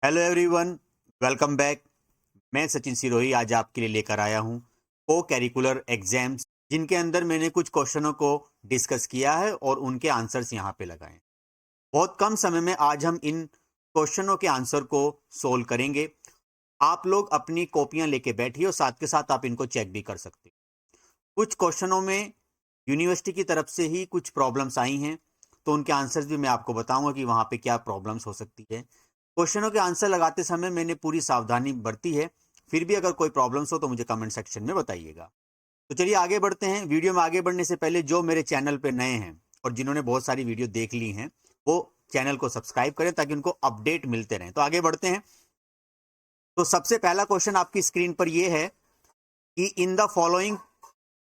Hello everyone, welcome back. मैं सचिन सिरोही आज आपके लिए लेकर आया हूं को कैरिकुलर एग्जाम्स, जिनके अंदर मैंने कुछ क्वेश्चनों को डिस्कस किया है और उनके आंसर्स यहां पे लगाए। बहुत कम समय में आज हम इन क्वेश्चनों के आंसर को सोल्व करेंगे। आप लोग अपनी कॉपियां लेके बैठिए और साथ के साथ आप इनको चेक भी कर सकते हैं। कुछ क्वेश्चनों में यूनिवर्सिटी की तरफ से ही कुछ प्रॉब्लम्स आई हैं, तो उनके आंसर्स भी मैं आपको बताऊंगा कि वहां पे क्या प्रॉब्लम्स हो सकती है। क्वेश्चनों के आंसर लगाते समय मैंने पूरी सावधानी बरती है। फिर भी अगर कोई प्रॉब्लम्स हो तो मुझे कमेंट सेक्शन में बताइएगा। तो चलिए आगे बढ़ते हैं। वीडियो में आगे बढ़ने से पहले जो मेरे चैनल पे नए हैं और जिन्होंने बहुत सारी वीडियो देख ली हैं, वो चैनल को सब्सक्राइब करें ताकि उनको अपडेट मिलते रहें। तो आगे बढ़ते हैं। तो सबसे पहला क्वेश्चन आपकी स्क्रीन पर यह है कि in the following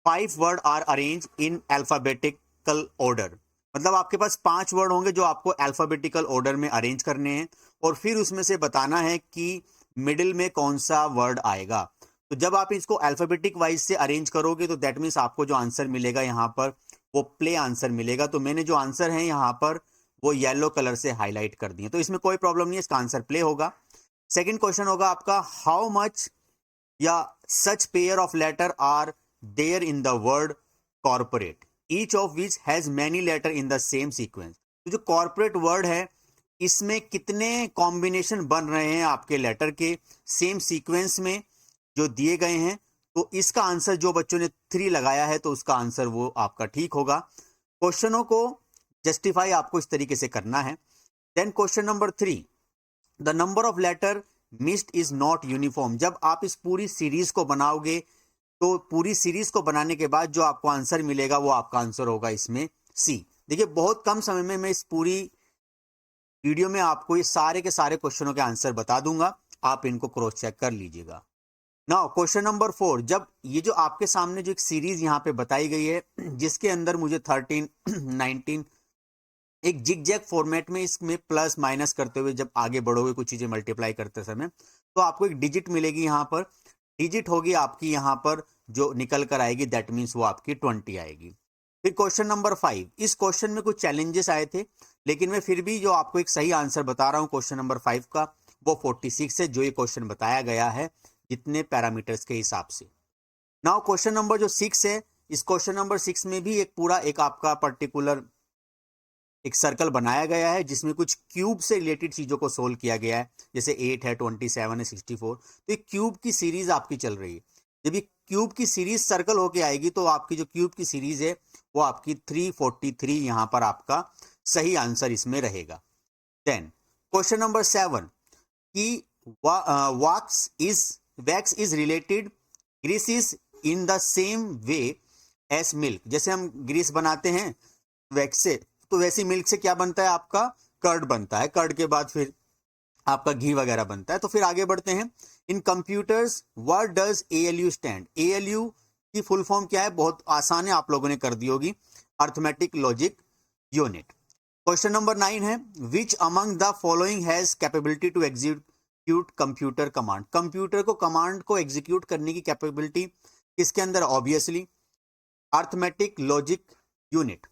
5 word are arrange in alphabetical order. मतलब आपके पास 5 वर्ड होंगे जो आपको अल्फाबेटिकल ऑर्डर में अरेंज करने हैं और फिर उसमें से बताना है कि मिडिल में कौन सा वर्ड आएगा। तो जब आप इसको अल्फाबेटिक वाइज से अरेंज करोगे तो दैट मीन्स आपको जो आंसर मिलेगा यहाँ पर वो प्ले आंसर मिलेगा। तो मैंने जो आंसर है यहाँ पर वो येलो कलर से हाईलाइट कर दिए, तो इसमें कोई प्रॉब्लम नहीं है, इसका आंसर प्ले होगा। सेकेंड क्वेश्चन होगा आपका, हाउ मच या such pair of letter are there in the word corporate each of which has many letter in the same sequence। तो जो कॉर्पोरेट वर्ड है इसमें कितने कॉम्बिनेशन बन रहे हैं आपके लेटर के सेम सीक्वेंस में जो दिए गए हैं। तो इसका आंसर जो बच्चों ने 3 लगाया है तो उसका आंसर वो आपका ठीक होगा। क्वेश्चनों को जस्टिफाई आपको इस तरीके से करना है। Then question number 3, the number of letter missed is not uniform. जब आप इस पूरी सीरीज को बनाओगे तो पूरी सीरीज को बनाने के बाद जो आपको आंसर मिलेगा वो आपका आंसर होगा इसमें सी। देखिए बहुत कम समय में मैं इस पूरी वीडियो में आपको ये सारे के सारे क्वेश्चनों के आंसर बता दूंगा, आप इनको क्रॉस चेक कर लीजिएगा। नाउ क्वेश्चन नंबर 4, जब ये जो आपके सामने जो एक सीरीज यहाँ पे बताई गई है जिसके अंदर मुझे 13 19 एक जिग जैग फॉर्मेट में इसमें प्लस माइनस करते हुए जब आगे बढ़ोगे कुछ चीजें मल्टीप्लाई करते समय तो आपको एक डिजिट मिलेगी। यहाँ पर डिजिट होगी आपकी, यहाँ पर जो निकल कर आएगी दैट मीन्स वो आपकी 20 आएगी। फिर क्वेश्चन नंबर 5, इस क्वेश्चन में कुछ चैलेंजेस आए थे लेकिन मैं फिर भी जो आपको एक सही आंसर बता रहा हूँ क्वेश्चन नंबर 5 का, वो 46 है जो ये क्वेश्चन बताया गया है जितने पैरामीटर्स के हिसाब से। नाउ क्वेश्चन नंबर जो 6 है, इस क्वेश्चन नंबर 6 में भी एक पूरा एक आपका पर्टिकुलर एक सर्कल बनाया गया है जिसमें कुछ क्यूब से रिलेटेड चीजों को सोल्व किया गया है। जैसे 8 है, 27 है, 64। तो ये क्यूब की सीरीज आपकी चल रही है। जब ये क्यूब की सीरीज सर्कल होके आएगी तो आपकी जो क्यूब की सीरीज है वो आपकी 343 यहाँ पर आपका सही आंसर इसमें रहेगा। देन क्वेश्चन नंबर 7 कि wax is related grease is in the same way as milk. जैसे हम ग्रीस बनाते हैं वैक्स से, तो वैसी मिल्क से क्या बनता है आपका कर्ड बनता है, कर्ड के बाद फिर आपका घी वगैरह बनता है। तो फिर आगे बढ़ते हैं। In computers what does ALU stand. ALU की फुल फॉर्म क्या है, बहुत आसान है, आप लोगों ने कर दी होगी, arithmetic logic unit. Question number 9 है, which among the following has capability to execute computer command. Computer को कमांड को एग्जीक्यूट करने की कैपेबिलिटी किसके अंदर, ऑब्वियसली अर्थमेटिक लॉजिक यूनिट।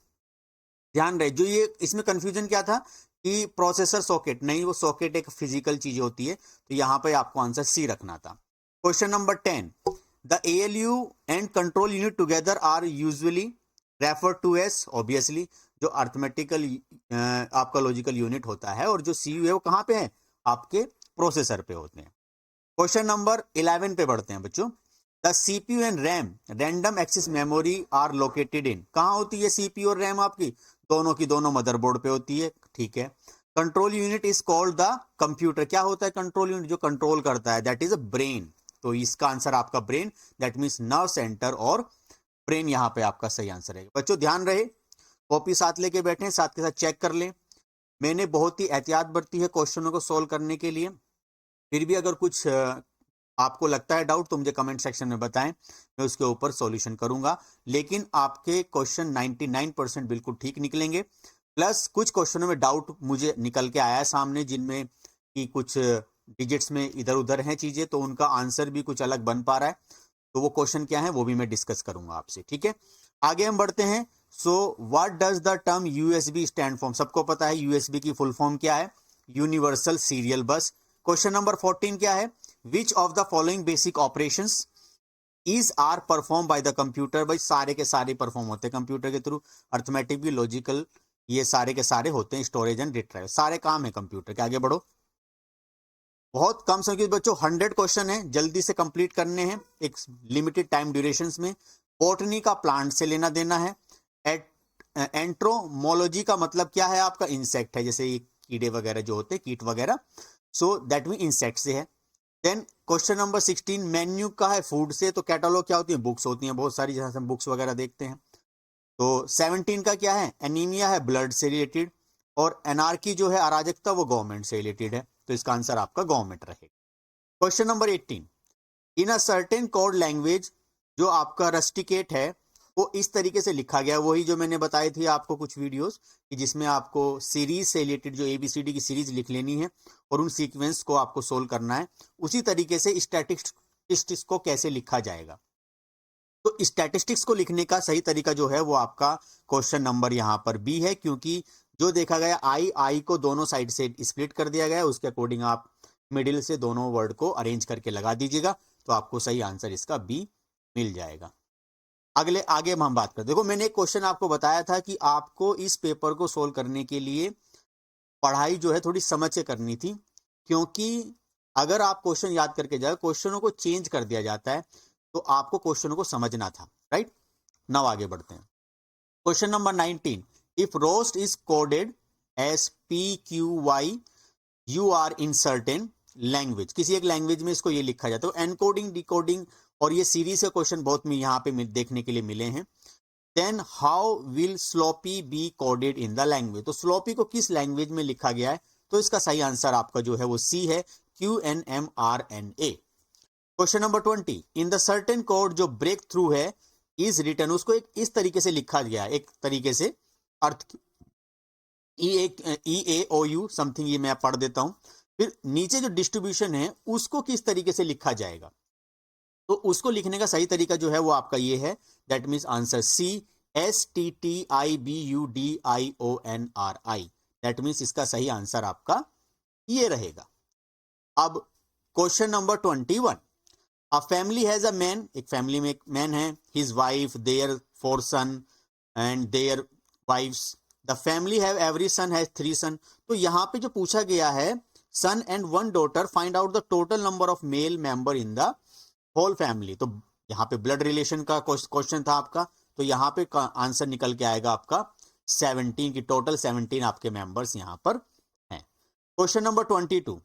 ध्यान रहे, जो ये इसमें कंफ्यूजन क्या था कि प्रोसेसर सॉकेट, नहीं, वो सॉकेट एक फिजिकल चीज होती है, तो यहां पे आपको आंसर सी रखना था। Question number 10, the ALU and control unit together are usually refer to as. Obviously जो अर्थमेटिकल आपका लॉजिकल यूनिट होता है और जो सीयू है वो कहां पे है, आपके प्रोसेसर पे होते हैं। क्वेश्चन नंबर 11 पे बढ़ते हैं बच्चों। The CPU and RAM random access memory are located in. कहां होती है सीपीयू और रैम आपकी, दोनों की दोनों मदरबोर्ड पे होती है, ठीक है। Control unit is called the computer. क्या होता है कंट्रोल यूनिट, जो कंट्रोल करता है, दैट इज अ ब्रेन। तो इसका आंसर आपका brain, that means nerve centre, और ब्रेन यहाँ पे आपका सही आंसर है। बच्चों ध्यान रहे, कॉपी साथ लेके बैठे, साथ के साथ चेक कर लें। मैंने बहुत ही एहतियात बरती है क्वेश्चनों को सोल्व करने के लिए। फिर भी अगर कुछ आपको लगता है डाउट तो मुझे कमेंट सेक्शन में बताएं, मैं उसके ऊपर सॉल्यूशन करूंगा। लेकिन आपके क्वेश्चन 99% बिल्कुल ठीक निकलेंगे। प्लस कुछ क्वेश्चनों में डाउट मुझे निकल के आया है सामने, जिनमें कि कुछ डिजिट्स में इधर उधर हैं चीजें, तो उनका आंसर भी कुछ अलग बन पा रहा है। तो वो क्वेश्चन क्या है वो भी मैं डिस्कस करूंगा आपसे, ठीक है। आगे हम बढ़ते हैं। So what does the term USB stand for. सबको पता है यूएसबी की फुल फॉर्म क्या है, universal serial bus. Question number 14 क्या है? Which of the following basic operations is are perform by the computer. भाई सारे के सारे परफॉर्म होते हैं कंप्यूटर के थ्रू, अर्थमेटिक भी, लॉजिकल, ये सारे के सारे होते हैं, स्टोरेज एंड रिट्राइवल, सारे काम है कंप्यूटर के। आगे बढ़ो, बहुत कम समय के बच्चों 100 क्वेश्चन है, जल्दी से कंप्लीट करने हैं एक लिमिटेड टाइम ड्यूरेशंस में। बॉटनी का प्लांट से लेना देना है। एंट्रोमोलॉजी का मतलब क्या है आपका? इंसेक्ट है, जैसे ये कीड़े वगैरह जो होते हैं, कीट वगैरह, सो दैट मीन इंसेक्ट से है। देन क्वेश्चन नंबर 16 मेन्यू का है, फूड से। तो कैटलॉग क्या होती है? बुक्स होती हैं बहुत सारी, जहां से हम बुक्स वगैरह देखते हैं। तो 17 का क्या है? एनीमिया है, ब्लड से रिलेटेड। और एनार्की जो है, अराजकता, वो गवर्नमेंट से रिलेटेड है, तो इसका आंसर आपका गवर्नमेंट रहेगा। Question number 18 in a certain code language, जो आपका रस्टिकेट है वो इस तरीके से लिखा गया, वही जो मैंने बताई थी आपको कुछ वीडियोस, कि जिसमें आपको सीरीज से रिलेटेड जो ABCD की सीरीज लिख लेनी है और उन सीक्वेंस को आपको सोल्व करना है। उसी तरीके से स्टैटिस्टिक्स को कैसे लिखा जाएगा, तो स्टैटिस्टिक्स को लिखने का सही तरीका जो है वो आपका क्वेश्चन नंबर यहाँ पर बी है, क्योंकि जो देखा गया आई को दोनों साइड से स्प्लिट कर दिया गया, उसके अकॉर्डिंग आप मिडिल से दोनों वर्ड को अरेंज करके लगा दीजिएगा, तो आपको सही आंसर इसका बी मिल जाएगा। आगे हम बात करते, देखो मैंने एक क्वेश्चन आपको बताया था कि आपको इस पेपर को सोल्व करने के लिए पढ़ाई जो है थोड़ी समझ से करनी थी, क्योंकि अगर आप क्वेश्चन याद करके जाए, क्वेश्चनों को चेंज कर दिया जाता है, तो आपको क्वेश्चनों को समझना था, राइट। नाउ आगे बढ़ते हैं। Question number 19 if roast is coded as PQY U are in certain language, किसी एक लैंग्वेज में इसको ये लिखा जाता है। एनकोडिंग, डिकोडिंग और ये सीरीज के क्वेश्चन बहुत में यहाँ पे देखने के लिए मिले हैं। Then how will sloppy be coded in the language, तो स्लोपी को किस लैंग्वेज में लिखा गया है, तो इसका सही आंसर आपका जो है वो सी है, QNMRNA। Question number 20 in the certain code, जो ब्रेक थ्रू है इज रिटर्न, उसको एक इस तरीके से लिखा गया है, एक तरीके से अर्थ EAOU समथिंग, ये मैं पढ़ देता हूं। फिर नीचे जो डिस्ट्रीब्यूशन है उसको किस तरीके से लिखा जाएगा, तो उसको लिखने का सही तरीका जो है वो आपका ये है, that means answer C, STTIBUDIONRI, that means इसका सही आंसर आपका ये रहेगा। अब question number 21 a family has a man, एक फैमिली में एक मैन है, his wife, there 4 son and their wives, the family have every son has 3 son. तो यहाँ पे जो पूछा गया है son and 1 daughter, find out the total number of male member in the whole family. तो यहाँ पे ब्लड रिलेशन का क्वेश्चन था आपका, तो यहाँ पे आंसर निकल के आएगा आपका 17 की, टोटल 17 आपके मेंबर्स यहाँ पर हैं। Question number 22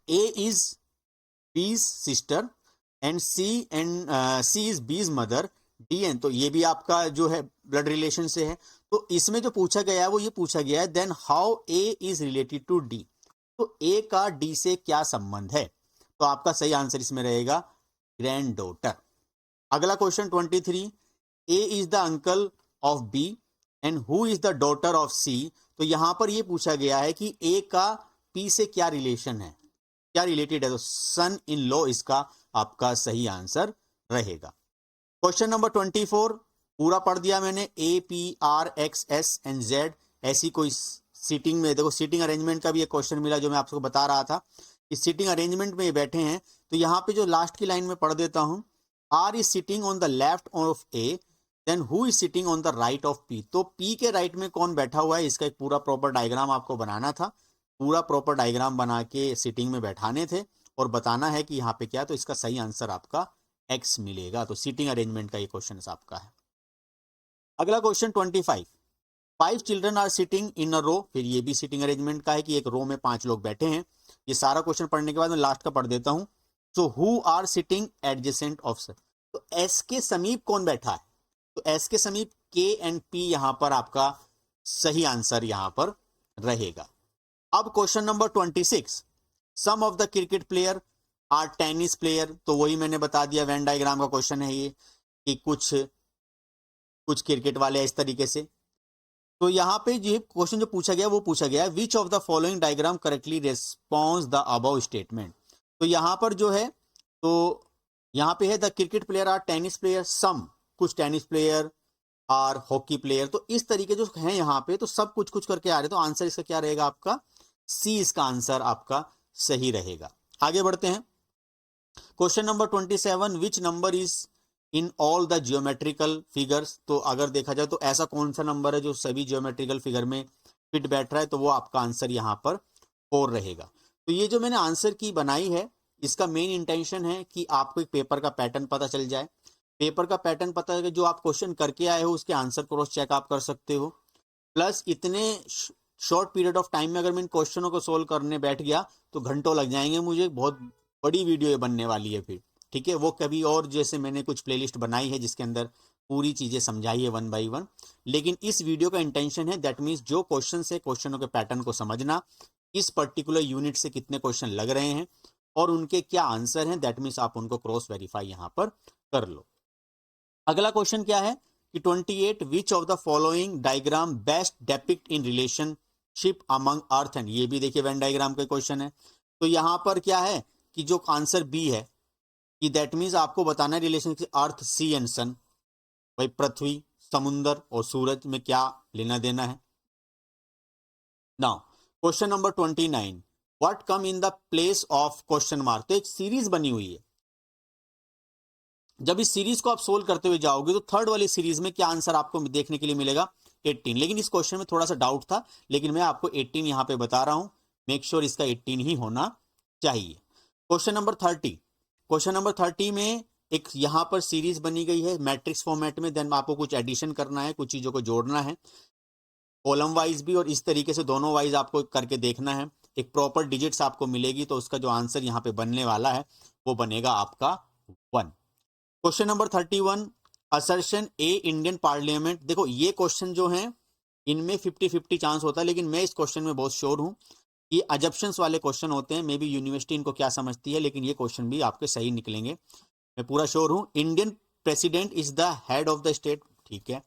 A is B's sister and C is B's mother, DN, तो ये भी आपका जो है ब्लड रिलेशन से है। तो इसमें जो पूछा गया है वो ये पूछा गया है then how A is related to D, तो A का D से क्या संबंध है, तो आपका सही आंसर इसमें रहेगा ग्रैंड डॉटर। अगला question 23 A is the uncle of B and who is the daughter of C, तो यहां पर ये पूछा गया है कि A का P से क्या रिलेशन है, क्या रिलेटेड है, तो सन इन लॉ इसका आपका सही आंसर रहेगा। क्वेश्चन नंबर 24 पूरा पढ़ दिया मैंने, APRXS एंड Z, ऐसी कोई सीटिंग में, देखो सीटिंग अरेंजमेंट का भी एक क्वेश्चन मिला जो मैं आपको बता रहा था, इस सीटिंग अरेंजमेंट में ये बैठे हैं। तो यहाँ पे जो लास्ट की लाइन में पढ़ देता हूं, R is sitting on the left of A, then who is sitting on the right of P, तो P के राइट में कौन बैठा हुआ है, इसका एक पूरा प्रॉपर डायग्राम आपको बनाना था, पूरा प्रॉपर डायग्राम बना के सीटिंग में बैठाने थे और बताना है कि यहाँ पे क्या, तो इसका सही आंसर आपका X मिलेगा। तो सीटिंग अरेंजमेंट का ये क्वेश्चन आपका है। अगला question 25 5 children are sitting in a row, फिर ये भी सीटिंग अरेंजमेंट का है कि एक रो में 5 लोग बैठे हैं। ये सारा क्वेश्चन पढ़ने के बाद मैं लास्ट का पढ़ देता हूं। So who are sitting adjacent of sir, तो एस के समीप कौन बैठा है, तो एस के समीप के एंड पी यहां पर आपका सही आंसर यहां पर रहेगा। अब question number 26 some of the cricket player are tennis player, तो वही मैंने बता दिया, वेन डायग्राम का क्वेश्चन है ये, कि कुछ क्रिकेट वाले इस तरीके से। तो यहाँ पे ये क्वेश्चन जो पूछा गया वो पूछा गया which of the following diagram correctly response the above statement, तो यहाँ पर जो है, तो यहाँ पे है the cricket player are tennis player, some कुछ tennis player are hockey player, तो इस तरीके जो है यहाँ पे, तो सब कुछ कुछ करके आ रहे, तो आंसर इसका क्या रहेगा आपका सी, इसका आंसर आपका सही रहेगा। आगे बढ़ते हैं। Question number 27, which number is in all the geometrical figures. तो अगर देखा जाए तो ऐसा कौन सा नंबर है जो सभी जियोमेट्रिकल फिगर में फिट बैठ रहा है, तो वो आपका आंसर यहाँ पर 4 रहेगा। तो ये जो मैंने आंसर की बनाई है, इसका मेन इंटेंशन है कि आपको एक पेपर का पैटर्न पता चल जाए। पेपर का पैटर्न पता है कि जो आप क्वेश्चन करके आए हो उसके आंसर क्रॉस चेक आप कर सकते हो। प्लस इतने शॉर्ट पीरियड ऑफ टाइम में अगर मैं इन क्वेश्चनों को सोल्व करने बैठ गया तो घंटों लग जाएंगे मुझे, बहुत बड़ी वीडियो ये बनने वाली है फिर, ठीक है। वो कभी और, जैसे मैंने कुछ प्लेलिस्ट बनाई है जिसके अंदर पूरी चीजें समझाई है 1 बाई 1, लेकिन इस वीडियो का इंटेंशन है दैट मीन्स जो क्वेश्चन है क्वेश्चनों के पैटर्न को समझना, इस पर्टिकुलर यूनिट से कितने क्वेश्चन लग रहे हैं और उनके क्या आंसर हैं, दैट मीन्स आप उनको क्रॉस वेरीफाई यहां पर कर लो। अगला क्वेश्चन क्या है कि 28, विच of the following diagram best depict in relationship among earth and, ये भी देखिए वेन डायग्राम का क्वेश्चन है। तो यहां पर क्या है कि जो आंसर बी है कि दैट मीन्स आपको बताना है रिलेशनशिप अर्थ सी एंड सन, भाई पृथ्वी, समुंदर और सूरज में क्या लेना देना है। Now question number 29, what come in the place of question mark. तो एक सीरीज बनी हुई है, जब इस सीरीज को आप सोल्व करते हुए जाओगे तो थर्ड वाली सीरीज में क्या आंसर आपको देखने के लिए मिलेगा, 18। लेकिन इस क्वेश्चन में थोड़ा सा डाउट था, लेकिन मैं आपको 18 यहां पे बता रहा हूं, मेक श्योर इसका 18 ही होना चाहिए। क्वेश्चन नंबर 30, क्वेश्चन नंबर 30 में एक यहां पर सीरीज बनी गई है मैट्रिक्स फॉर्मेट में, देन आपको कुछ एडिशन करना है, कुछ चीजों को जोड़ना है, कॉलम वाइज भी और इस तरीके से दोनों वाइज आपको करके देखना है। एक प्रॉपर डिजिट्स आपको मिलेगी, तो उसका जो आंसर यहाँ पे बनने वाला है वो बनेगा आपका 1। क्वेश्चन नंबर 31, असर्शन ए इंडियन पार्लियामेंट। देखो ये क्वेश्चन जो है इनमें 50-50 चांस होता है, लेकिन मैं इस क्वेश्चन में बहुत श्योर हूं कि अजप्शंस वाले क्वेश्चन होते हैं। मे बी यूनिवर्सिटी इनको क्या समझती है, लेकिन ये क्वेश्चन भी आपके सही निकलेंगे, मैं पूरा श्योर हूं। Indian president is the head of the state, ठीक है।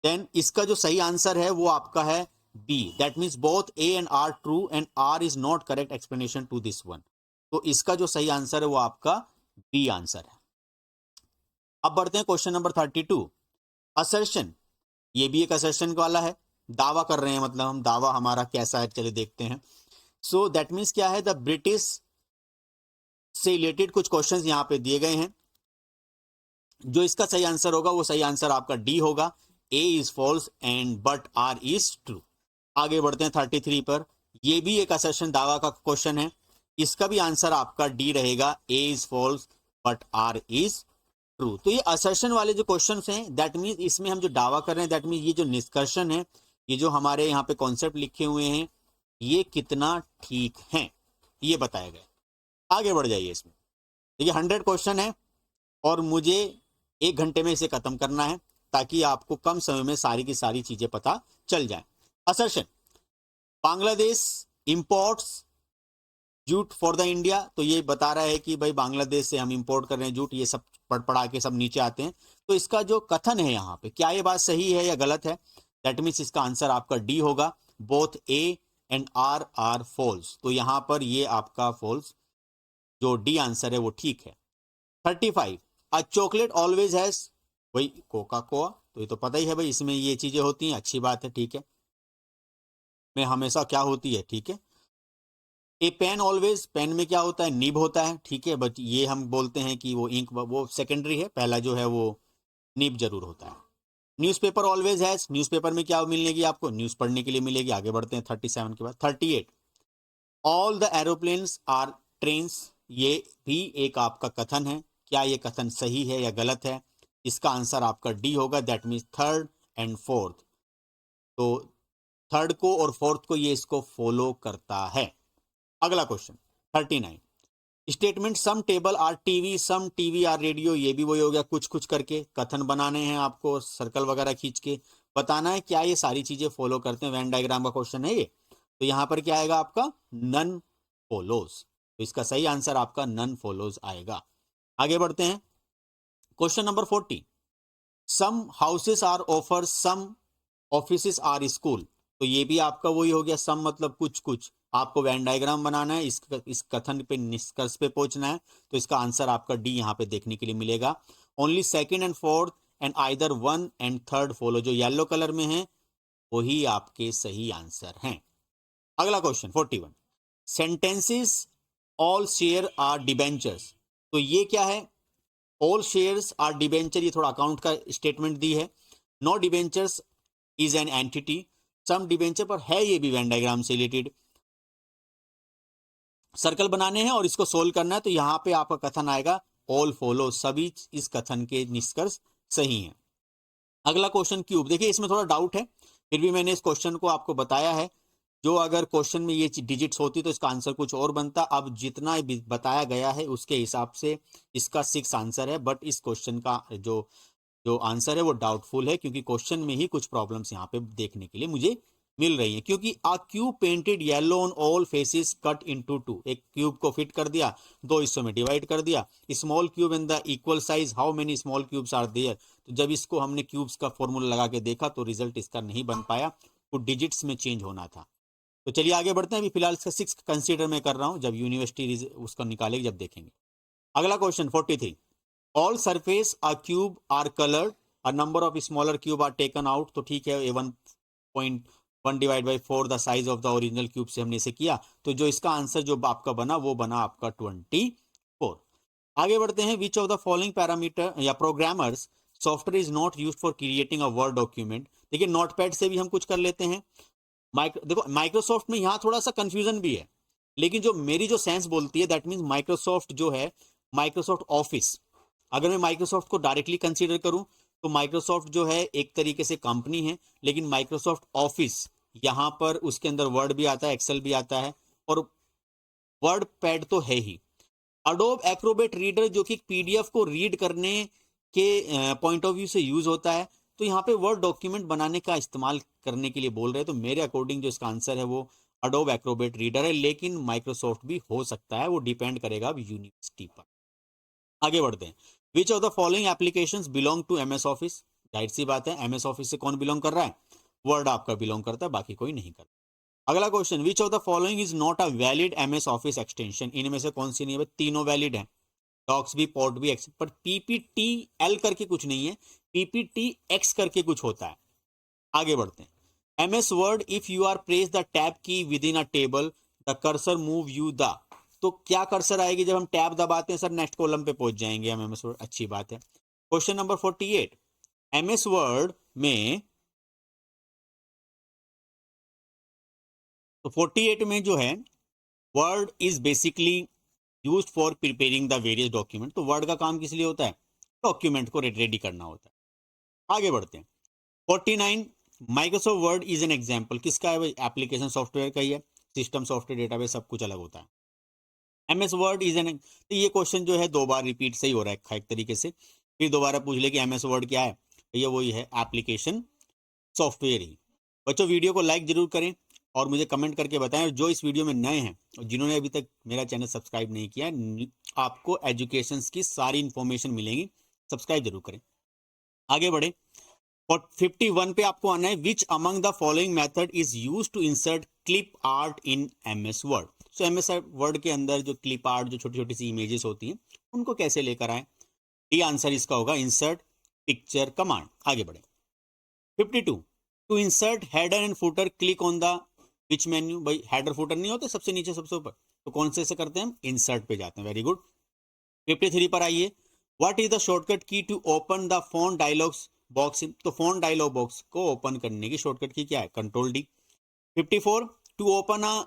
देन इसका जो सही आंसर है वो आपका है B, that means both A and R true and R is not correct explanation to this one. तो इसका जो सही आंसर है वो आपका बी आंसर है। अब बढ़ते हैं क्वेश्चन नंबर 32, असर्शन। ये भी एक असर्शन वाला है, दावा कर रहे हैं, मतलब हम दावा हमारा कैसा है चलिए देखते हैं। सो दैट मीन्स क्या है, द ब्रिटिश से रिलेटेड कुछ क्वेश्चंस यहां पे दिए गए हैं। जो इसका सही आंसर होगा वो सही आंसर आपका डी होगा, A is false and but R is true. आगे बढ़ते हैं 33 पर, ये भी एक असर्शन दावा का क्वेश्चन है, इसका भी आंसर आपका डी रहेगा, A is false but R is true. तो ये असर्शन वाले जो क्वेश्चंस हैं दैट मीन्स इसमें हम जो दावा कर रहे हैं दैट मीन्स ये जो निष्कर्षण है, ये जो हमारे यहाँ पे कॉन्सेप्ट लिखे हुए हैं ये कितना ठीक है ये बताया गया। आगे बढ़ जाइए इसमें, देखिए 100 क्वेश्चन है और मुझे 1 घंटे में इसे खत्म करना है ताकि आपको कम समय में सारी की सारी चीजें पता चल जाए। Assertion, Bangladesh imports jute for the India. तो ये बता रहा है कि भाई बांग्लादेश से हम इंपोर्ट कर रहे हैं जूट, ये सब पढ़ पढ़ा के सब नीचे आते हैं। तो इसका जो कथन है यहाँ पे, क्या ये बात सही है या गलत है, दैट मीन्स इसका आंसर आपका डी होगा, both A and R false. तो यहाँ पर ये आपका फॉल्स, जो डी आंसर है वो ठीक है। 35, अ चॉकलेट ऑलवेज हैज, भाई कोका कोला, तो ये तो पता ही है भाई इसमें ये चीजें होती हैं, अच्छी बात है, ठीक है। में हमेशा क्या होती है, ठीक है। ए पेन ऑलवेज, पेन में क्या होता है, निब होता है, ठीक है, बट ये हम बोलते हैं कि वो इंक वो सेकेंडरी है, पहला जो है वो निब जरूर होता है। न्यूज़पेपर ऑलवेज हैज, न्यूज़पेपर में क्या मिलेगी आपको, न्यूज़ पढ़ने के लिए मिलेगी। आगे बढ़ते हैं 37 के बाद 38, all the aeroplanes are trains, ये भी एक आपका कथन है, क्या ये कथन सही है या गलत है, इसका आंसर आपका डी होगा, that means third and fourth. तो थर्ड को और फोर्थ को ये इसको फॉलो करता है। अगला question 39, statement some table are TV, some TV are radio, ये भी वही हो गया, कुछ कुछ करके कथन बनाने हैं आपको, सर्कल वगैरह खींच के बताना है क्या ये सारी चीजें फॉलो करते हैं। वेन डायग्राम का क्वेश्चन है ये, तो यहां पर क्या आएगा आपका, नन फॉलोज। तो इसका सही आंसर आपका नन फॉलोज आएगा। आगे बढ़ते हैं question number 40, some houses are offer, some offices are school. तो ये भी आपका वही हो गया, सम मतलब कुछ कुछ, आपको वेन डायग्राम बनाना है, इस कथन पे निष्कर्ष पे पहुंचना है। तो इसका आंसर आपका डी यहां पे देखने के लिए मिलेगा। Only second and fourth and either 1 and 3 follow, जो येलो कलर में है वही आपके सही आंसर हैं। अगला question 41, sentences all share are debentures, तो ये क्या है? ऑल शेयर्स आर डिबेंचर, ये थोड़ा अकाउंट का स्टेटमेंट दी है। No debentures is an entity, some debenture, पर है ये भी वेन डायग्राम से रिलेटेड। सर्कल बनाने हैं और इसको सोल्व करना है, तो यहां पे आपका कथन आएगा ऑल फॉलो, सभी इस कथन के निष्कर्ष सही हैं। अगला क्वेश्चन क्यूब, देखिए इसमें थोड़ा डाउट है, फिर भी मैंने इस क्वेश्चन को आपको बताया है। जो अगर क्वेश्चन में ये डिजिट्स होती तो इसका आंसर कुछ और बनता। अब जितना बताया गया है उसके हिसाब से इसका 6 आंसर है, बट इस क्वेश्चन का जो जो आंसर है वो डाउटफुल है, क्योंकि क्वेश्चन में ही कुछ प्रॉब्लम्स यहाँ पे देखने के लिए मुझे मिल रही है। क्योंकि a cube painted yellow on all faces cut into two, एक क्यूब को फिट कर दिया, दो हिस्सों में डिवाइड कर दिया। Small cube in the equal size, how many small cubes are there, तो जब इसको हमने क्यूब्स का फॉर्मूला लगा के देखा तो रिजल्ट इसका नहीं बन पाया, तो डिजिट्स में चेंज होना था। तो चलिए आगे बढ़ते हैं। अभी फिलहाल इसका 6 कंसीडर मैं कर रहा हूं, जब यूनिवर्सिटी उसका निकालेगी जब देखेंगे। अगला question 43, all surface a cube are coloured, a number of smaller cube are taken out, तो ठीक है, 1.1 divide by 4 the size of the original cube से हमने इसे किया, तो जो इसका आंसर जो आपका बना वो बना आपका 24। आगे बढ़ते हैं। Which of the following parameter या programmers software is not used for creating a word document, देखिए नोटपैड से भी हम कुछ कर लेते हैं। देखो माइक्रोसॉफ्ट में यहाँ थोड़ा सा कंफ्यूजन भी है, लेकिन जो मेरी जो सेंस बोलती है दैट मीन्स माइक्रोसॉफ्ट जो है, माइक्रोसॉफ्ट ऑफिस, अगर मैं माइक्रोसॉफ्ट को डायरेक्टली कंसीडर करूं तो माइक्रोसॉफ्ट जो है एक तरीके से कंपनी है, लेकिन माइक्रोसॉफ्ट ऑफिस यहां पर उसके अंदर वर्ड भी आता है, एक्सेल भी आता है, और वर्ड पैड तो है ही। अडोब एक्रोबेट रीडर जो कि पीडीएफ को रीड करने के पॉइंट ऑफ व्यू से यूज होता है, तो यहाँ पे वर्ड डॉक्यूमेंट बनाने का इस्तेमाल करने के लिए बोल रहे हैं, तो मेरे अकॉर्डिंग जो इसका आंसर है वो अडोब एक्रोबेट रीडर है, लेकिन माइक्रोसॉफ्ट भी हो सकता है, वो डिपेंड करेगा अब यूनिवर्सिटी पर। आगे बढ़ते हैं। Which of the following applications belong to MS Office, जाहिर सी बात है एमएस ऑफिस से कौन बिलोंग कर रहा है? वर्ड आपका बिलोंग करता है, बाकी कोई नहीं करता। अगला question, which of the following is not a valid MS office extension, इनमें से कौन सी नहीं है? तीनों वैलिड है, डॉक्स भी, पोर्ट भी, एक्स, पर पीपीटी एल करके कुछ नहीं है, पीपीटी एक्स करके कुछ होता है। आगे बढ़ते हैं। MS word, if you are press the tab key within a table the cursor move you the, तो क्या कर्सर आएगी जब हम टैब दबाते हैं? सर नेक्स्ट कॉलम पे पहुंच जाएंगे हम एमएस वर्ड, अच्छी बात है। क्वेश्चन नंबर 48, एमएस वर्ड में, तो 48 में जो है word is basically use for preparing the various document, तो वर्ड का काम किस लिए होता है? डॉक्यूमेंट को रेडी करना होता है। आगे बढ़ते हैं। 49, Microsoft word is an example, किसका है भाई? एप्लीकेशन सॉफ्टवेयर का ही है, सिस्टम सॉफ्टवेयर डेटाबेस सब कुछ अलग होता है। एमएस वर्ड इज एन, तो ये क्वेश्चन जो है 2 बार रिपीट से ही हो रहा है एक तरीके से, फिर दोबारा पूछ ले कि एमएस वर्ड क्या है, ये वही है, एप्लीकेशन सॉफ्टवेयर ही। बच्चों वीडियो को लाइक जरूर करें और मुझे कमेंट करके बताएं, और जो इस वीडियो में नए हैं और जिन्होंने अभी तक मेरा चैनल सब्सक्राइब नहीं किया, आपको एजुकेशन की सारी इंफॉर्मेशन मिलेंगी, सब्सक्राइब जरूर करें। आगे बढ़े। और 51 पे आपको आना है, which among the following method is use to insert clip art in MS Word, so MS Word के अंदर जो क्लिप आर्ट, जो छोटी छोटी सी इमेजेस होती हैं, उनको कैसे लेकर आए? ये आंसर इसका होगा इंसर्ट पिक्चर कमांड। आगे बढ़े। 52, to insert header and footer click on the which menu, भाई हेडर फुटर नहीं होते सबसे नीचे सबसे ऊपर, तो कौन से करते हैं हम? इंसर्ट पे जाते हैं, वेरी गुड। 53 पर आइए, what is the shortcut key to open the font dialogs box, तो फोन डायलॉग बॉक्स को ओपन करने की शॉर्टकट की क्या है? Control D. 54, to open a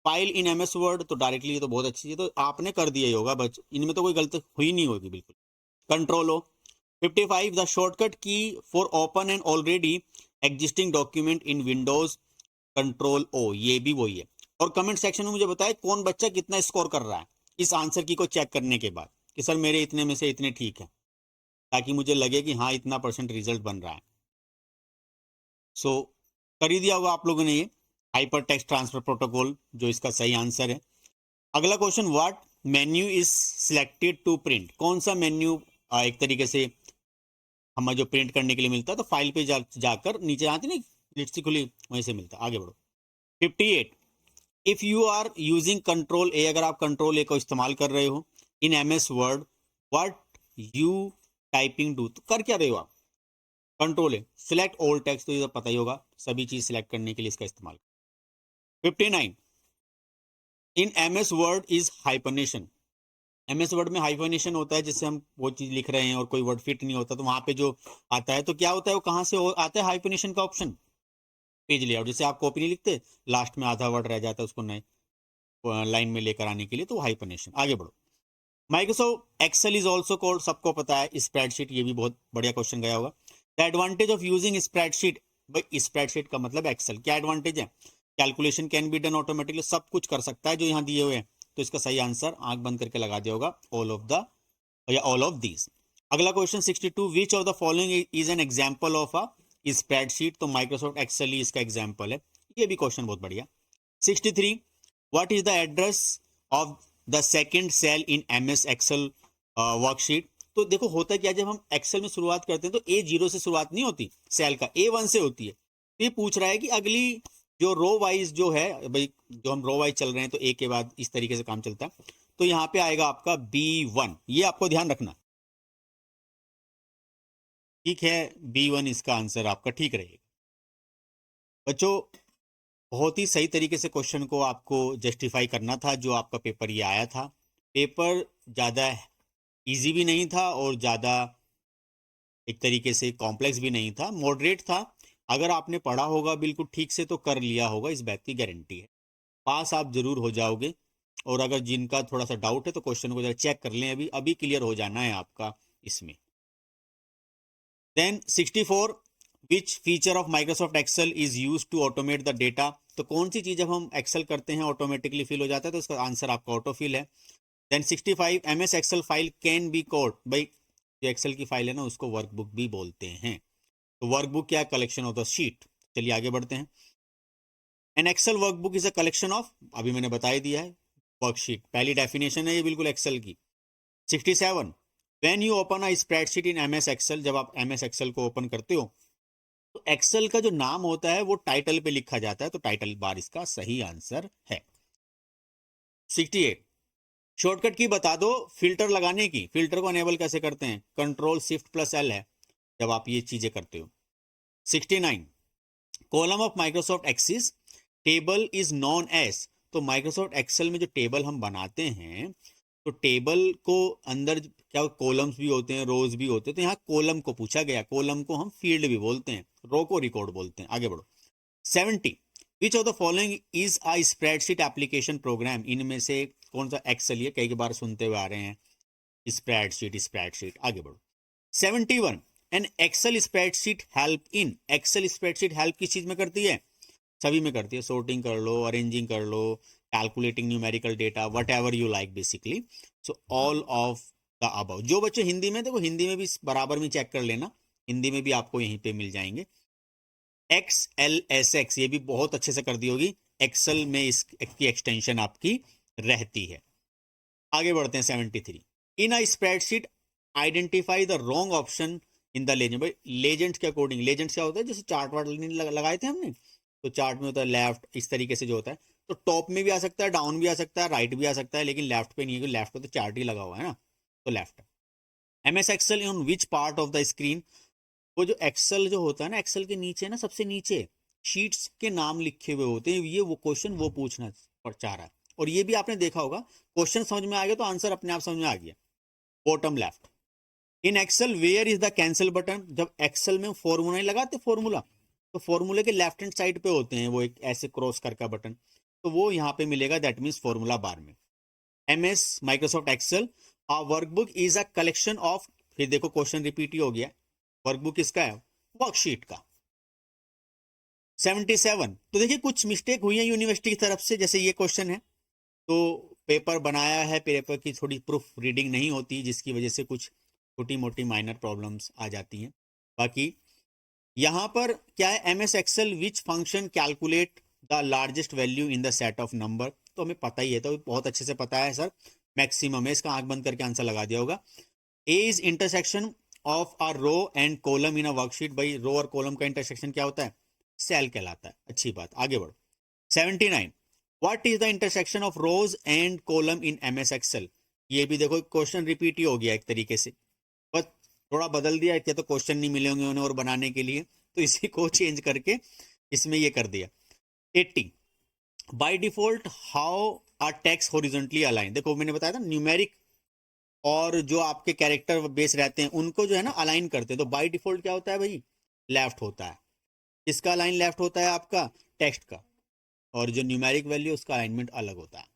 file in MS Word, तो डायरेक्टली, ये तो बहुत अच्छी है, तो आपने कर दिया ही होगा, बच इनमें तो कोई गलती हुई नहीं होगी बिल्कुल, कंट्रोल हो। 55, the shortcut key for open and already existing document in Windows, control O, ये भी वही है। और कमेंट सेक्शन में मुझे बताए कौन बच्चा कितना स्कोर कर रहा है इस आंसर की को चेक करने के बाद, कि सर मेरे इतने में से इतने ठीक है, ताकि मुझे लगे कि हाँ इतना % रिजल्ट बन रहा है। सो कर ही दिया होगा आप लोगों ने ये हाइपर टेक्स्ट ट्रांसफर प्रोटोकॉल, जो इसका सही आंसर है। अगला question, what menu is selected to print, कौन सा मेन्यू एक तरीके से हमें जो प्रिंट करने के लिए मिलता है, तो फाइल पे जाकर नीचे आती नहीं लिस्ट खुली, वहीं से मिलता है। आगे बढ़ो। 58, if you are using control A, अगर आप कंट्रोल ए को इस्तेमाल कर रहे हो in MS Word, what you typing do, तो कर क्या रहे हो आप? Control A, select all text, तो ये तो पता ही होगा, सभी चीज सिलेक्ट करने के लिए इसका इस्तेमाल। 59, in MS word is hyphenation. MS word में हाइफनेशन होता है, जिससे हम वो चीज लिख रहे हैं और कोई वर्ड फिट नहीं होता तो वहां पे जो आता है, तो क्या होता है वो कहाँ से आता है, हाइफनेशन का ऑप्शन। पेज लेआउट, जैसे आप कॉपी नहीं लिखते, लास्ट में आधा वर्ड रह जाता है, उसको नए लाइन में लेकर आने के लिए, तो हाइफनेशन। आगे बढ़ो। Microsoft Excel is also called, सबको पता है, स्प्रेडशीट। ये भी बहुत बढ़िया क्वेश्चन गया होगा। The advantage of using spreadsheet, भाई स्प्रेडशीट का मतलब एक्सेल, क्या एडवांटेज है? Calculation can be done automatically, सब कुछ कर सकता है जो यहाँ दिए हुए हैं। तो इसका सही आंसर आंख बंद करके लगा दिया होगा, ऑल ऑफ द, या ऑल ऑफ दीज। अगला question 62, which of the following is an example of a spreadsheet? तो माइक्रोसॉफ्ट एक्सेल ही इसका एग्जाम्पल है। ये भी क्वेश्चन बहुत बढ़िया। 63, what is the address of the second cell in MS Excel worksheet? तो देखो होता क्या, जब हम एक्सेल में शुरुआत करते हैं तो A0 से शुरुआत नहीं होती सेल का, A1 से होती है। तो ये पूछ रहा है कि अगली जो रो वाइज जो है, भाई जो हम रो वाइज चल रहे हैं तो A के बाद इस तरीके से काम चलता है, तो यहाँ पे आएगा आपका B1। ये आपको ध्यान रखना, ठीक है। B1 इसका आंसर आपका ठीक रहेगा। बच्चों, बहुत ही सही तरीके से क्वेश्चन को आपको जस्टिफाई करना था, जो आपका पेपर ये आया था। पेपर ज़्यादा इजी भी नहीं था और ज़्यादा एक तरीके से कॉम्प्लेक्स भी नहीं था, मॉडरेट था। अगर आपने पढ़ा होगा बिल्कुल ठीक से तो कर लिया होगा, इस बात की गारंटी है। पास आप जरूर हो जाओगे। और अगर जिनका थोड़ा सा डाउट है तो क्वेश्चन को जरा चेक कर लें, अभी अभी क्लियर हो जाना है आपका इसमें। Then 64, which feature of Microsoft Excel is use to automate the data? तो कौन सी चीज जब हम एक्सेल करते हैं ऑटोमेटिकली फिल हो जाता है, तो इसका आंसर आपका ऑटोफिल है। Then 65, MS Excel file can be code, भाई जो एक्सेल की फाइल है ना उसको वर्कबुक भी बोलते हैं। तो वर्कबुक क्या, कलेक्शन ऑफ द शीट। चलिए आगे बढ़ते हैं। An Excel workbook is a collection of, अभी मैंने बता ही दिया है, वर्कशीट। पहली डेफिनेशन है ये बिल्कुल एक्सेल की। 67, when you open a spreadsheet in MS Excel, जब आप MS एक्सेल को ओपन करते हो तो एक्सेल का जो नाम होता है वो टाइटल पे लिखा जाता है, तो टाइटल बार इसका सही आंसर है। 68, शॉर्टकट की बता दो फिल्टर लगाने की। फिल्टर को अनेबल कैसे करते हैं? Ctrl+Shift+L है जब आप ये चीजें करते हो। 69, column of Microsoft Access table is known as, तो माइक्रोसॉफ्ट एक्सेल में जो टेबल हम बनाते हैं, तो टेबल को अंदर क्या कॉलम्स भी होते हैं, रोज भी होते हैं, तो यहाँ कॉलम को पूछा गया। कॉलम को हम फील्ड भी बोलते हैं, रो को रिकॉर्ड बोलते हैं। आगे बढ़ो। 70, विच of the following is a spreadsheet application program? इनमें से कौन सा एक्सेल, ये कई बार सुनते हुए आ रहे हैं, स्प्रेडशीट स्प्रेडशीट। आगे बढ़ो। 71, an Excel spreadsheet help in, Excel spreadsheet help किस चीज में करती है? सभी में करती है, सॉर्टिंग कर लो, अरेंजिंग कर लो, calculating numerical data, whatever you like basically. So all of the above. जो बच्चे हिंदी में, देखो हिंदी में भी बराबर में चेक कर लेना, हिंदी में भी आपको यहीं पे मिल जाएंगे। XLSX ये भी बहुत अच्छे से कर दी होगी, एक्सेल में इसकी एक्सटेंशन आपकी रहती है। आगे बढ़ते हैं 73, in a spreadsheet identify the wrong option in the legend. भाई लेजेंड के अकॉर्डिंग, लेजेंड क्या होता है, जैसे चार्ट वार्ट लगाए थे हमने, तो चार्ट में होता है लेफ्ट, इस तरीके से जो होता है, तो टॉप में भी आ सकता है, डाउन भी आ सकता है, राइट भी आ सकता है, लेकिन लेफ्ट पे नहीं है, लेफ्ट पे तो चार्ट ही लगा हुआ है ना, तो left. MS Excel on which part of the screen? वो जो एक्सेल जो होता है ना, एक्सेल के नीचे ना, सबसे नीचे शीट्स के नाम लिखे हुए होते हैं, ये वो क्वेश्चन वो पूछना चाह रहा है। और ये भी आपने देखा होगा, क्वेश्चन समझ में आ गया तो आंसर अपने आप समझ में आ गया। Bottom left. In Excel where is the cancel button? जब एक्सेल में फॉर्मूला नहीं लगाते, फॉर्मूला, तो फॉर्मूले के लेफ्ट हैंड साइड पे होते हैं वो एक ऐसे क्रॉस करके बटन, तो वो यहाँ पे मिलेगा, दैट मीन्स फॉर्मूला बार में। MS Microsoft Excel a workbook is a collection of, फिर देखो क्वेश्चन रिपीट ही हो गया, वर्कबुक किसका है? वर्कशीट का। 77, तो देखिए कुछ मिस्टेक हुई है यूनिवर्सिटी की तरफ से, जैसे ये क्वेश्चन है तो पेपर बनाया है, पेपर की थोड़ी प्रूफ रीडिंग नहीं होती, जिसकी वजह से कुछ छोटी मोटी माइनर प्रॉब्लम्स आ जाती हैं। बाकी यहाँ पर क्या है, MS Excel which function calculate the largest value in the set of number? तो हमें पता ही है, तो बहुत अच्छे से पता है सर, मैक्सिमम है, इसका आंख बंद करके आंसर लगा दिया होगा। A is intersection of a row and column in a worksheet, भाई रो और कॉलम का इंटरसेक्शन क्या होता है? सेल कहलाता है। अच्छी बात, आगे बढ़ो। 79, what is the intersection of rows and column in MS Excel? ये भी देखो क्वेश्चन रिपीट ही हो गया एक तरीके से, बस थोड़ा बदल दिया, क्या तो क्वेश्चन नहीं मिले होंगे उन्हें और बनाने के लिए, तो इसी को चेंज करके इसमें ये कर दिया। 80, by default how are text horizontally align. देखो मैंने बताया था न्यूमेरिक और जो आपके कैरेक्टर बेस रहते हैं उनको जो है ना अलाइन करते हैं, तो बाय डिफॉल्ट क्या होता है भाई, लेफ्ट होता है। इसका अलाइन लेफ्ट होता है आपका टेक्स्ट का, और जो न्यूमेरिक वैल्यू उसका अलाइनमेंट अलग होता है।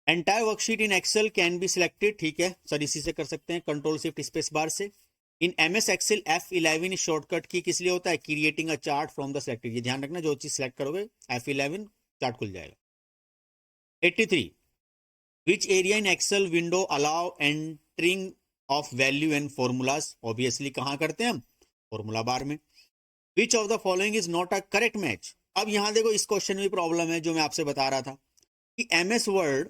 Entire worksheet in Excel can be selected, ठीक है सर, इसी से कर सकते हैं, कंट्रोल शिफ्ट स्पेस बार से। इन एमएस एक्सेल F11 शॉर्टकट की किस लिए होता है, creating a chart from the selected. ये ध्यान रखना, जो चीज सेलेक्ट करोगे F11 चार्ट खुल जाएगा। 83, which area in Excel window allow entering of value and formulas. Obviously कहां करते हैं हम, फॉर्मूला बार में। Which of the following is not a correct match. अब यहां देखो इस क्वेश्चन में प्रॉब्लम है, जो मैं आपसे बता रहा था कि एमएस वर्ड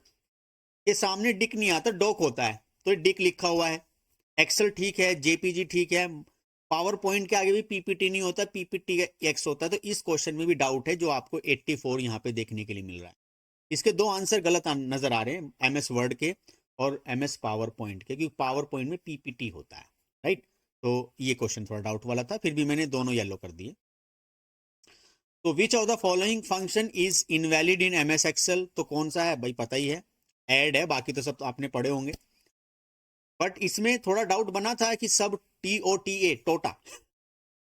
के सामने डिक नहीं आता, डॉक होता है, तो डिक लिखा हुआ है। एक्सेल ठीक है, जेपीजी ठीक है, पावर पॉइंट के आगे भी पीपीटी नहीं होता, पीपीटी एक्स होता है। तो इस क्वेश्चन में भी डाउट है, जो आपको 84 यहाँ पे देखने के लिए मिल रहा है। इसके दो आंसर गलत नजर आ रहे हैं, एमएस वर्ड के और एमएस पावर पॉइंट के, क्योंकि पावर पॉइंट में पीपीटी होता है, राइट। तो ये क्वेश्चन थोड़ा डाउट वाला था, फिर भी मैंने दोनों येलो कर दिए। तो which of the following function is invalid in MS Excel, तो कौन सा है भाई, पता ही है, ऐड है, बाकी तो सब तो आपने पढ़े होंगे। बट इसमें थोड़ा डाउट बना था कि सब TOTA टोटा,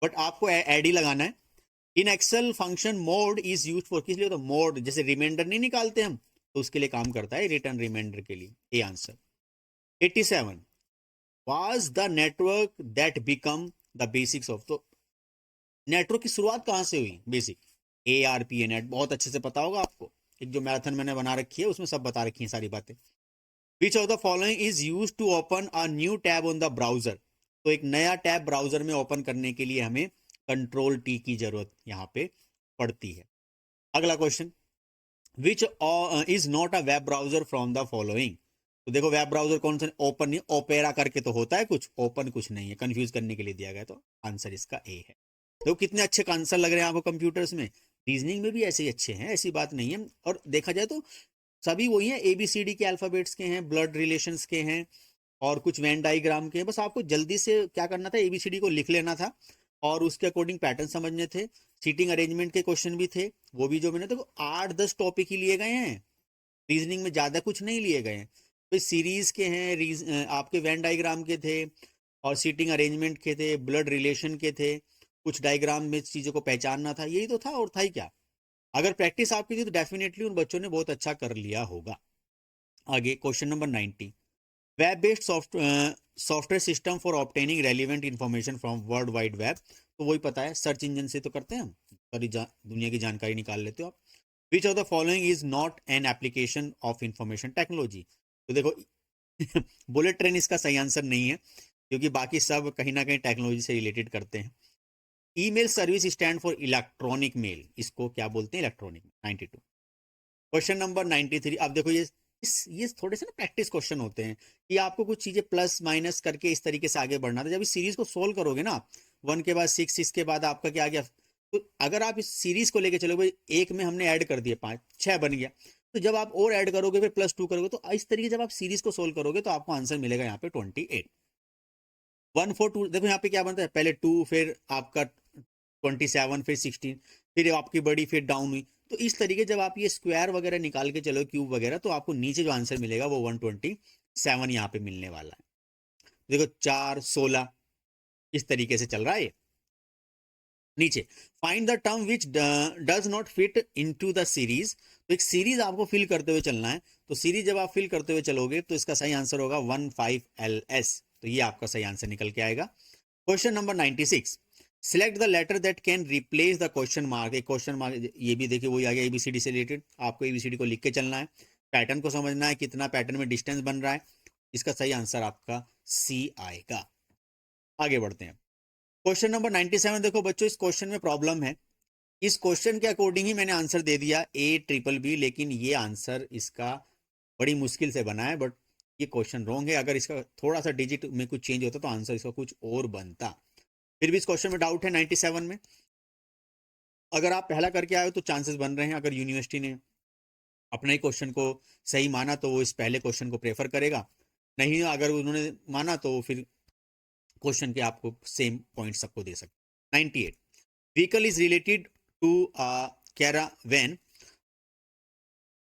बट आपको ऐड ही लगाना है। In Excel function mod is use for, किस लिए, तो मोड जैसे रिमाइंडर नहीं निकालते हम, तो उसके लिए काम करता है, रिटर्न रिमाइंडर के लिए। A answer. 87, was the network that become the basics of, तो नेटवर्क की शुरुआत कहां से हुई, बेसिक ARPA नेट, बहुत अच्छे से पता होगा आपको, एक जो मैराथन मैंने बना रखी है उसमें सब बता रखी है सारी बातें। Which of the following is use to open a new tab on the browser, तो एक नया टैब ब्राउजर में ओपन करने के लिए हमें कंट्रोल T की जरूरत यहाँ पे पड़ती है। अगला question, which is not a web browser from the following, तो देखो वेब ब्राउजर कौन सा, ओपन नहीं, ओपेरा करके तो होता है कुछ, ओपन कुछ नहीं है, कंफ्यूज करने के लिए दिया गया, तो आंसर इसका ए है। देखो कितने अच्छे आंसर लग रहे हैं आपको कंप्यूटर्स में, रीजनिंग में भी ऐसे ही अच्छे हैं, ऐसी बात नहीं है। और देखा जाए तो सभी वही है, ABCD के अल्फाबेट्स के हैं, ब्लड रिलेशंस के हैं, और कुछ वेन डाइग्राम के हैं। बस आपको जल्दी से क्या करना था, ABCD को लिख लेना था और उसके अकॉर्डिंग पैटर्न समझने थे। सीटिंग अरेंजमेंट के क्वेश्चन भी थे, वो भी जो मैंने, तो 8-10 टॉपिक ही लिए गए हैं, रीजनिंग में ज्यादा कुछ नहीं लिए गए हैं। तो सीरीज के हैं, आपके वेन डाइग्राम के थे, और सीटिंग अरेंजमेंट के थे, ब्लड रिलेशन के थे, कुछ डायग्राम में चीजों को पहचानना था, यही तो था, और था ही क्या। अगर प्रैक्टिस आपकी थी तो डेफिनेटली उन बच्चों ने बहुत अच्छा कर लिया होगा। आगे question number 90, web based software system for obtaining relevant information from world wide web, तो वही पता है, सर्च इंजन से तो करते हैं हम, सारी दुनिया की जानकारी निकाल लेते हो आप। विच of the following is not an application of information technology, तो देखो बुलेट ट्रेन इसका सही आंसर नहीं है, क्योंकि बाकी सब कहीं ना कहीं टेक्नोलॉजी से रिलेटेड करते हैं। Email service stand for electronic mail, इसको क्या बोलते हैं, इलेक्ट्रॉनिक। 92, क्वेश्चन नंबर 93, अब देखो ये थोड़े से ना प्रैक्टिस क्वेश्चन होते हैं, कि आपको कुछ चीजें प्लस माइनस करके इस तरीके से आगे बढ़ना था। जब इस सीरीज को सोल्व करोगे ना, 1 के बाद 6, 6 के बाद आपका क्या आ गया, तो अगर आप इस सीरीज को लेके चलोगे, एक में हमने ऐड कर दिया 5, 6 बन गया, तो जब आप और ऐड करोगे फिर +2 करोगे, तो इस तरीके जब आप सीरीज को सोल्व करोगे तो आपको आंसर मिलेगा यहाँ पे 28। 1 4 2, देखो यहाँ पे क्या बनता है, पहले 2, फिर आपका 27, फिर 16, फिर आपकी बड़ी, फिर डाउन हुई। तो इस तरीके जब आप ये स्क्वायर वगैरह निकाल के चलो, क्यूब वगैरह, तो आपको नीचे जो आंसर मिलेगा वो 127 यहाँ पे मिलने वाला है। देखो 4 16 इस तरीके से चल रहा है ये। नीचे, find the term which does not fit into the series, तो एक सीरीज आपको फिल करते हुए चलना है। तो सीरीज जब आप फिल करते हुए चलोगे तो इसका सही आंसर होगा 15LS, तो ये आपका सही आंसर निकल के आएगा। Question number 96, select the letter that can replace the question mark. एक क्वेश्चन मार्क, ये भी देखिए वही आ गया, ABCD से रिलेटेड, आपको ABCD को लिख के चलना है, पैटर्न को समझना है, कितना पैटर्न में डिस्टेंस बन रहा है। इसका सही आंसर आपका C आएगा। आगे बढ़ते हैं, क्वेश्चन नंबर 97, देखो बच्चों इस क्वेश्चन में प्रॉब्लम है, इस क्वेश्चन के अकॉर्डिंग ही मैंने आंसर दे दिया ABBB, लेकिन ये आंसर इसका बड़ी मुश्किल से बना है, बट ये क्वेश्चन रॉन्ग है। अगर इसका थोड़ा सा डिजिट में कुछ चेंज होता तो आंसर इसका कुछ और बनता। फिर भी इस क्वेश्चन में डाउट है 97 में। अगर आप पहला करके आए हो तो चांसेस बन रहे हैं, अगर यूनिवर्सिटी ने अपने ही क्वेश्चन को सही माना तो वो इस पहले क्वेश्चन को प्रेफर करेगा, नहीं अगर उन्होंने माना तो फिर क्वेश्चन के आपको सेम पॉइंट सबको दे सकते। 98, vehicle is related to caravan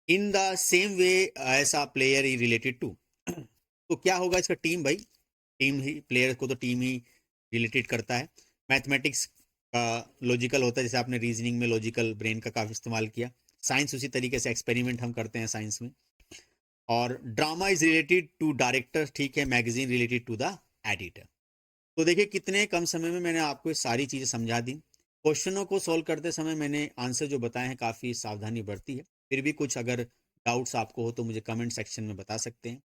in the same way as a player is related to. तो क्या होगा इसका, टीम भाई, टीम ही, प्लेयर को तो टीम ही रिलेटेड करता है। मैथमेटिक्स का लॉजिकल होता है, जैसे आपने रीजनिंग में लॉजिकल ब्रेन का काफ़ी इस्तेमाल किया। साइंस उसी तरीके से एक्सपेरिमेंट हम करते हैं साइंस में। और drama is related to director, ठीक है। Magazine related to the editor. तो देखिए कितने कम समय में मैंने आपको ये सारी चीज़ें समझा दी। क्वेश्चनों को सॉल्व करते समय मैंने आंसर जो बताए हैं काफ़ी सावधानी बरती है। फिर भी कुछ अगर डाउट्स आपको हो तो मुझे कमेंट सेक्शन में बता सकते हैं।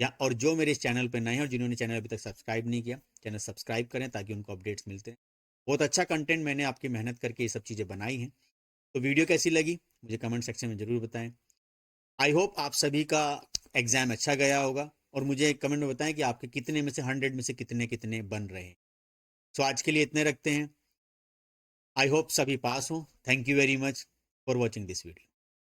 या और जो मेरे इस चैनल पर नए हैं और जिन्होंने चैनल अभी तक सब्सक्राइब नहीं किया, चैनल सब्सक्राइब करें ताकि उनको अपडेट्स मिलते हैं। बहुत अच्छा कंटेंट मैंने आपकी मेहनत करके ये सब चीज़ें बनाई हैं। तो वीडियो कैसी लगी मुझे कमेंट सेक्शन में ज़रूर बताएं। आई होप आप सभी का एग्ज़ाम अच्छा गया होगा, और मुझे कमेंट में बताएं कि आपके कितने में से 100 में से कितने कितने बन रहे हैं। सो आज के लिए इतने रखते हैं। आई होप सभी पास हो। Thank you very much for watching this video.